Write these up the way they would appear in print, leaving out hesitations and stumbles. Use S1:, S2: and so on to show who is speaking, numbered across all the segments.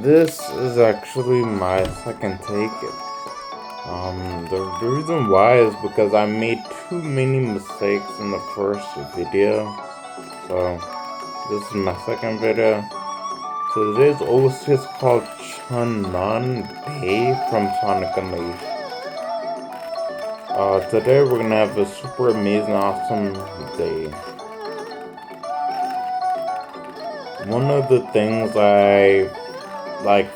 S1: This is actually my second take. The reason why is because I made too many mistakes in the first video. So, this is my second video. So today's OST is called Chun Day from Sonic Unleashed. Today we're gonna have a super amazing, awesome day. One of the things I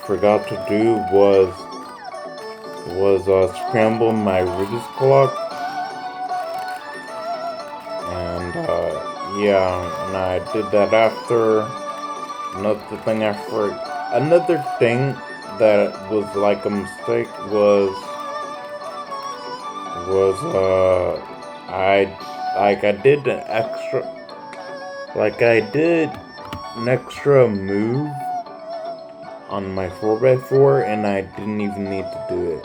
S1: forgot to do was scramble my Rubik's clock, and and I did that after. Another thing that was like a mistake was I did an extra move on my 4x4 and I didn't even need to do it.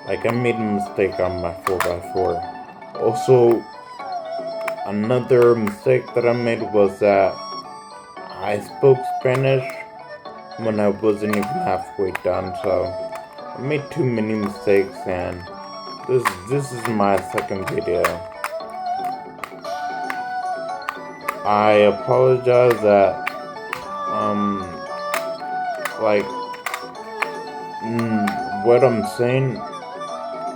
S1: I made a mistake on my 4x4. Also, another mistake that I made was that I spoke Spanish when I wasn't even halfway done, so I made too many mistakes, and this is my second video. I apologize that what I'm saying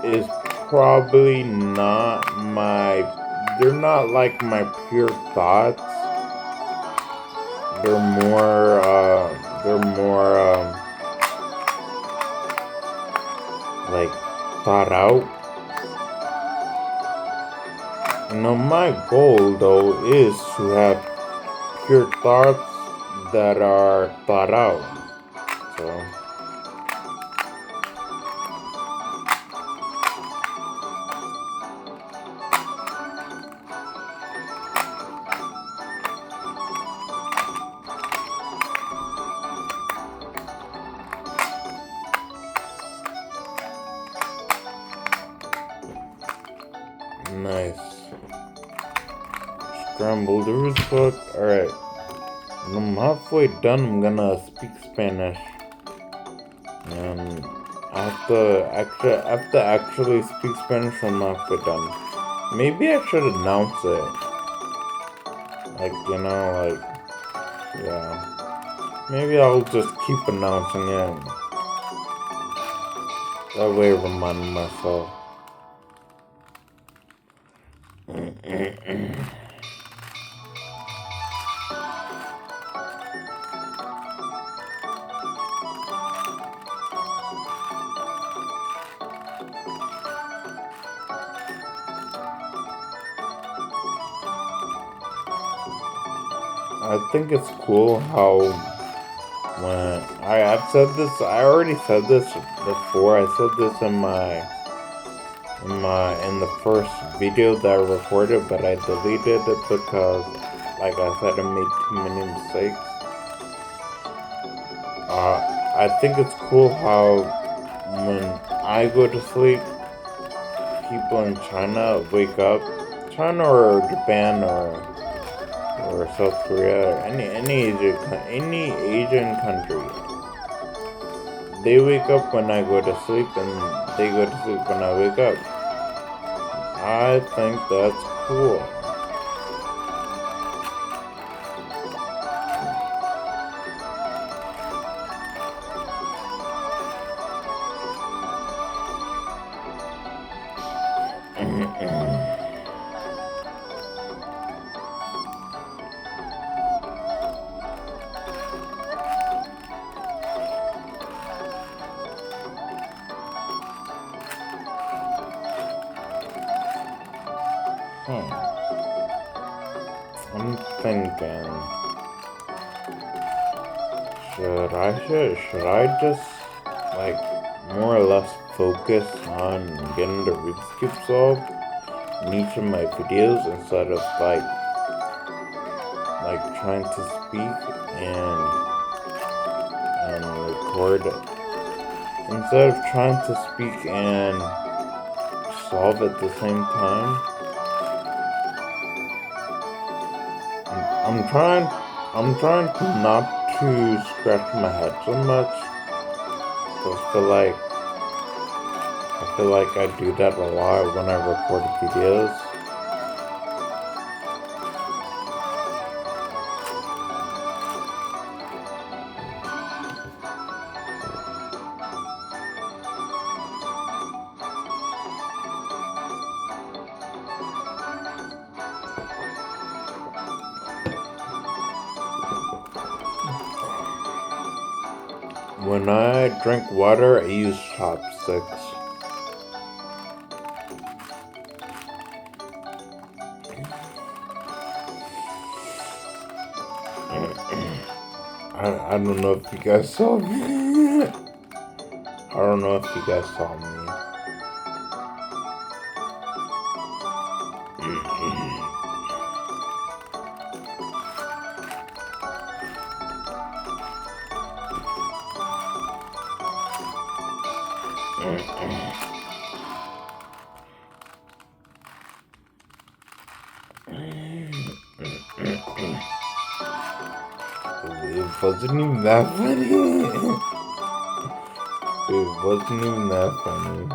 S1: is probably not they're not like my pure thoughts. They're more thought out. My goal though is to have pure thoughts that are thought out. So nice. Scrambled the Rubik's clock. Alright. When I'm halfway done, I'm gonna speak Spanish. And I have to actually speak Spanish when I'm halfway done. Maybe I should announce it. Yeah. Maybe I'll just keep announcing it. That way I remind myself. I think it's cool how when I've said this, I already said this before. I said this in the first video that I recorded, but I deleted it because, like I said, I made too many mistakes. I think it's cool how when I go to sleep, people in China wake up, China or Japan or South Korea, or any Asian country. They wake up when I go to sleep, and they go to sleep when I wake up. I think that's cool. I'm thinking, should I just more or less focus on getting the Rubik's Cube solved in each of my videos instead of trying to speak and record, instead of trying to speak and solve at the same time. I'm trying I'm trying not to scratch my head so much. I feel like I do that a lot when I record videos. When I drink water, I use chopsticks. I don't know if you guys saw me. I don't know if you guys saw me. It wasn't even that funny. It wasn't even that funny.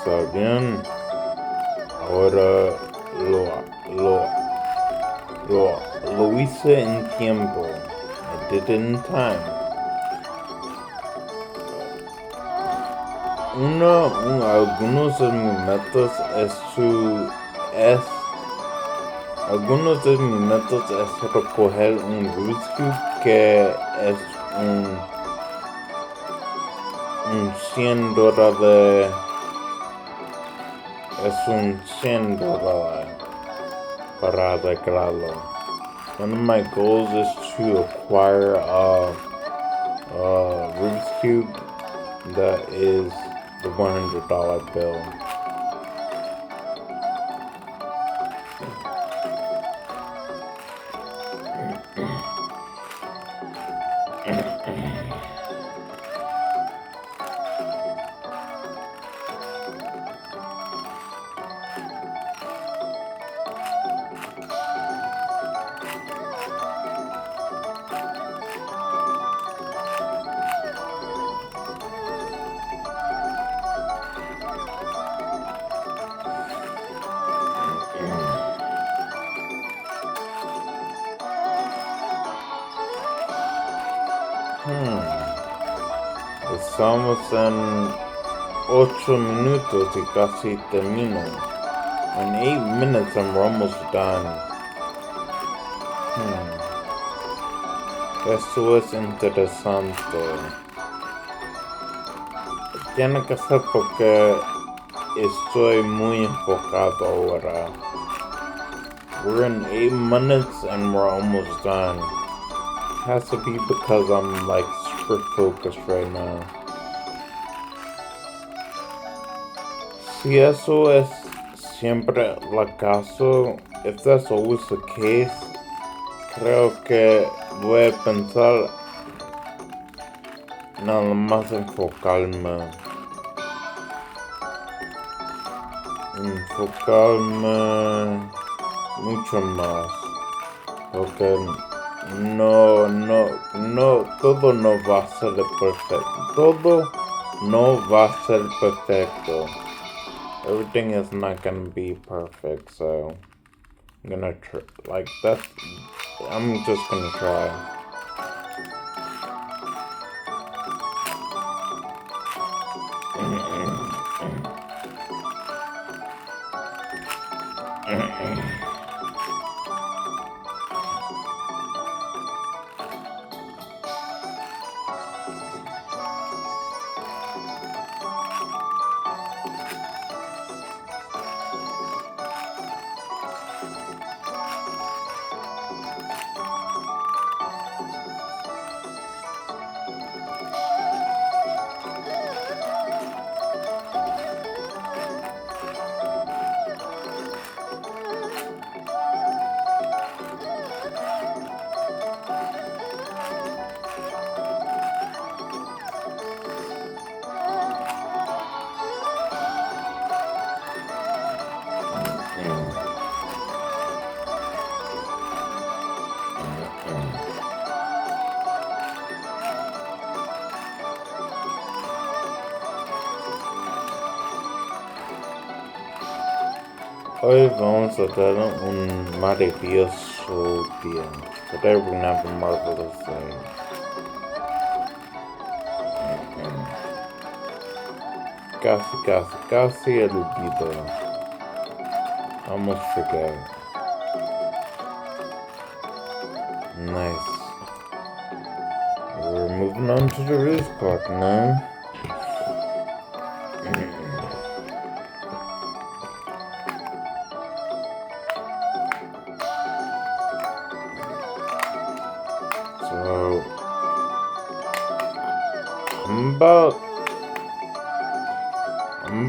S1: Está bien. Ahora lo hice en tiempo. I did it in time. Algunos de mis métodos es recoger un Rubik's Cube que es un $100 para arreglarlo. One of my goals is to acquire a Rubik's Cube that is the $100 bill. Estamos en 8 minutos y casi termino. In 8 minutes and we're almost done. Esto es interesante. Tiene que ser porque estoy muy enfocado ahora. We're in 8 minutes and we're almost done. Has to be because I'm like super focused right now. Si eso es siempre el caso, if that's always the case, creo que voy a pensar nada más enfocarme mucho más, porque todo no va a ser perfecto. Todo no va a ser perfecto. Everything is not gonna be perfect, so I'm gonna try. I'm just gonna try. Hoy vamos a dar un maravilloso día. Today we're gonna have a marvelous day. Casi olvido. Almost forget. Nice. We're moving on to the race clock now. So I'm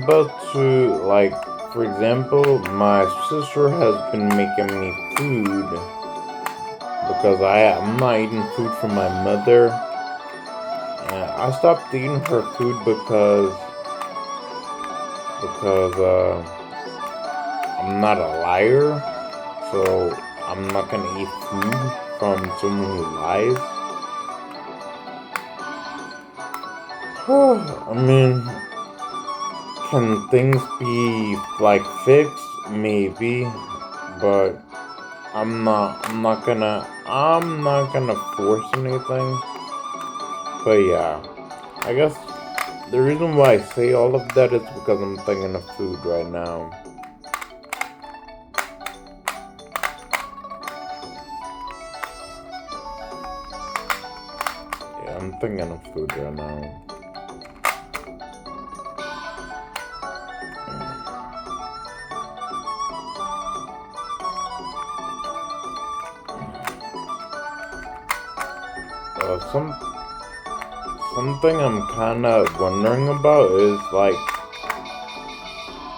S1: about to, like, for example, my sister has been making me food because I'm not eating food from my mother. And I stopped eating her food because I'm not a liar, so I'm not gonna eat food from someone who lies. I mean, can things be like fixed? Maybe, but I'm not gonna force anything. But yeah, I guess the reason why I say all of that is because I'm thinking of food right now. Yeah, I'm thinking of food right now. Something I'm kind of wondering about is, like,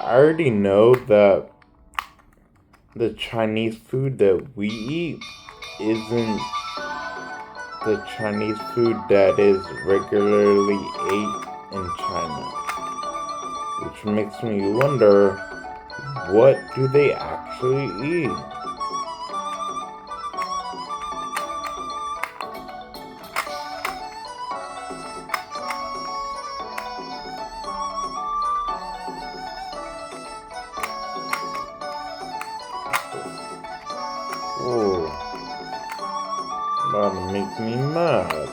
S1: I already know that the Chinese food that we eat isn't the Chinese food that is regularly ate in China, which makes me wonder, what do they actually eat? Oh, that'll make me mad.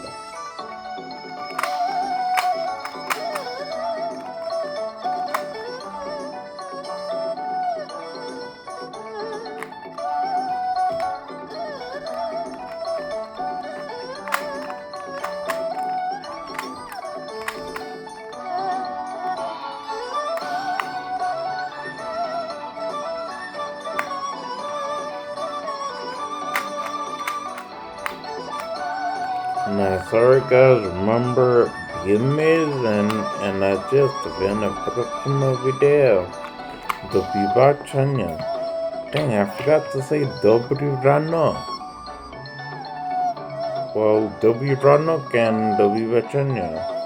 S1: Nah, sorry guys, remember, be amazing, and I just been a próximo video. Do zobaczenia. Dang, I forgot to say dobry rano. Well, dobry ranok and do zobaczenia.